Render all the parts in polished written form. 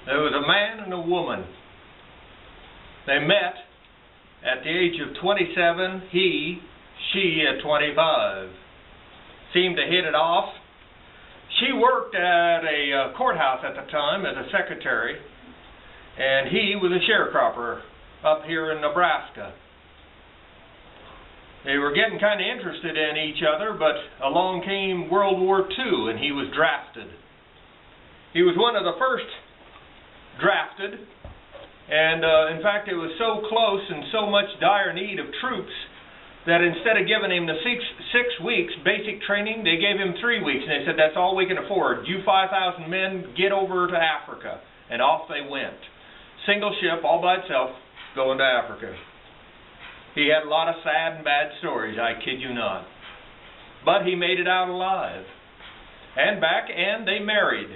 There was a man and a woman. They met at the age of 27, she at 25. Seemed to hit it off. She worked at a courthouse at the time as a secretary, and he was a sharecropper up here in Nebraska. They were getting kind of interested in each other, but along came World War II, and he was drafted. He was one of the first drafted, and in fact it was so close and so much dire need of troops that instead of giving him the six weeks basic training, they gave him 3 weeks, and they said, that's all we can afford. You 5,000 men, get over to Africa. And off they went. Single ship, all by itself, going to Africa. He had a lot of sad and bad stories, I kid you not. But he made it out alive. And back, and they married.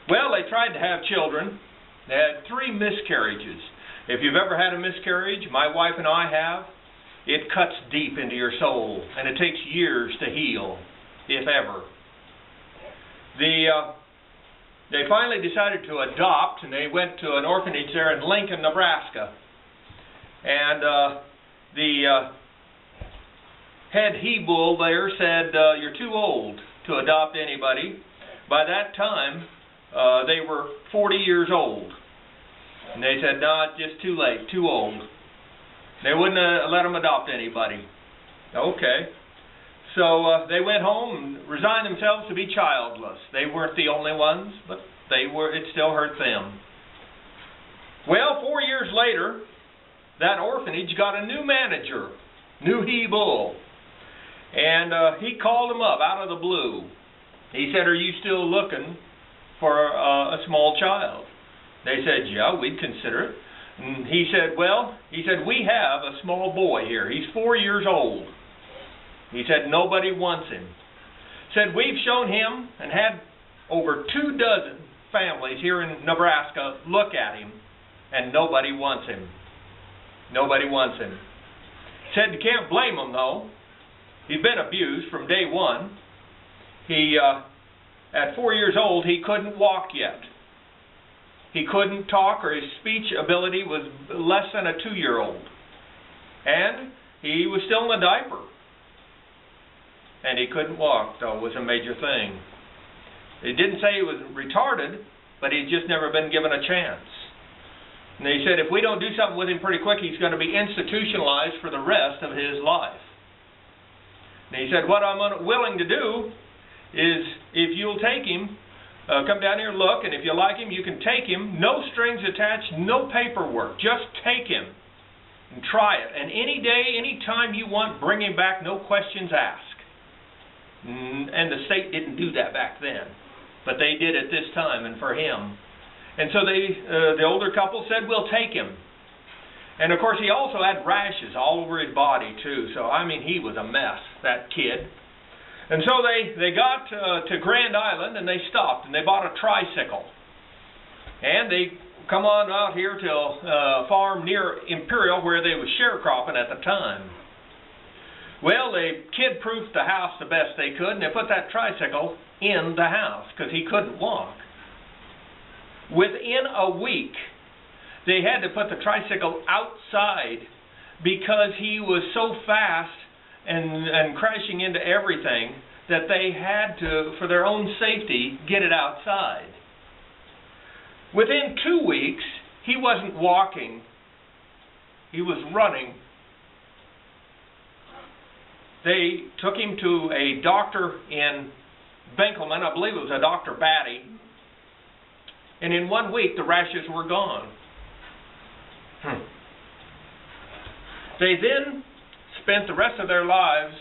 Well, they tried to have children. They had 3 miscarriages. If you've ever had a miscarriage, my wife and I have, it cuts deep into your soul, and it takes years to heal, if ever. They finally decided to adopt, and they went to an orphanage there in Lincoln, Nebraska. And the head he-bull there said, you're too old to adopt anybody. By that time, they were 40 years old. And they said, no, it's just too late, too old. They wouldn't let them adopt anybody. Okay. So they went home and resigned themselves to be childless. They weren't the only ones, but it still hurt them. Well, 4 years later, that orphanage got a new manager, new he-bull. And he called them up out of the blue. He said, are you still looking for a small child? They said, yeah, we'd consider it. And he said, we have a small boy here. He's 4 years old. He said, nobody wants him. Said, we've shown him and had over 24 families here in Nebraska look at him, and nobody wants him. Nobody wants him. Said, you can't blame him, though. He's been abused from day one. He, at 4 years old, he couldn't walk yet. He couldn't talk, or his speech ability was less than a 2-year-old. And he was still in a diaper. And he couldn't walk, though, was a major thing. They didn't say he was retarded, but he'd just never been given a chance. And they said, if we don't do something with him pretty quick, he's going to be institutionalized for the rest of his life. And he said, what I'm willing to do is, if you'll take him, come down here and look, and if you like him, you can take him. No strings attached, no paperwork. Just take him and try it. And any day, any time you want, bring him back, no questions asked. And the state didn't do that back then. But they did it this time, and for him. And so the older couple said, we'll take him. And of course, he also had rashes all over his body, too. So, I mean, he was a mess, that kid. And so they got to Grand Island, and they stopped, and they bought a tricycle. And they come on out here to a farm near Imperial where they was sharecropping at the time. Well, they kid-proofed the house the best they could, and they put that tricycle in the house because he couldn't walk. Within a week, they had to put the tricycle outside because he was so fast and crashing into everything that they had to, for their own safety, get it outside. Within 2 weeks, he wasn't walking. He was running. They took him to a doctor in Benkelman. I believe it was a Dr. Batty. And in 1 week, the rashes were gone. They then spent the rest of their lives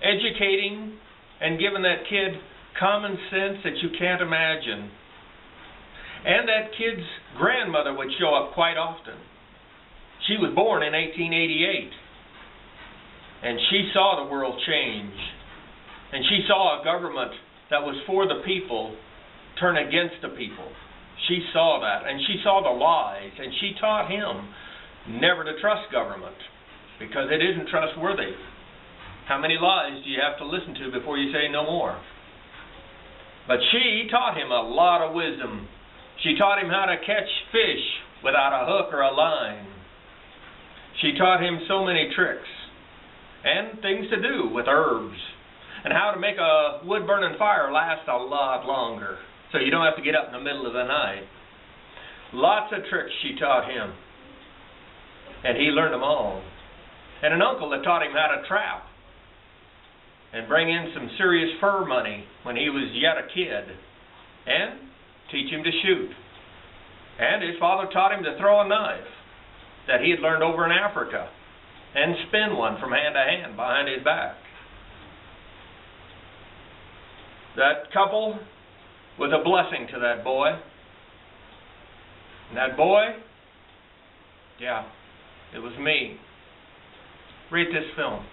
educating and giving that kid common sense that you can't imagine. And that kid's grandmother would show up quite often. She was born in 1888. And she saw the world change. And she saw a government that was for the people turn against the people. She saw that. And she saw the lies. And she taught him never to trust government, because it isn't trustworthy. How many lies do you have to listen to before you say no more? But she taught him a lot of wisdom. She taught him how to catch fish without a hook or a line. She taught him so many tricks and things to do with herbs, and how to make a wood-burning fire last a lot longer so you don't have to get up in the middle of the night. Lots of tricks she taught him, and he learned them all. And an uncle that taught him how to trap and bring in some serious fur money when he was yet a kid, and teach him to shoot. And his father taught him to throw a knife that he had learned over in Africa, and spin one from hand to hand behind his back. That couple was a blessing to that boy. And that boy, yeah, it was me. Rate this film.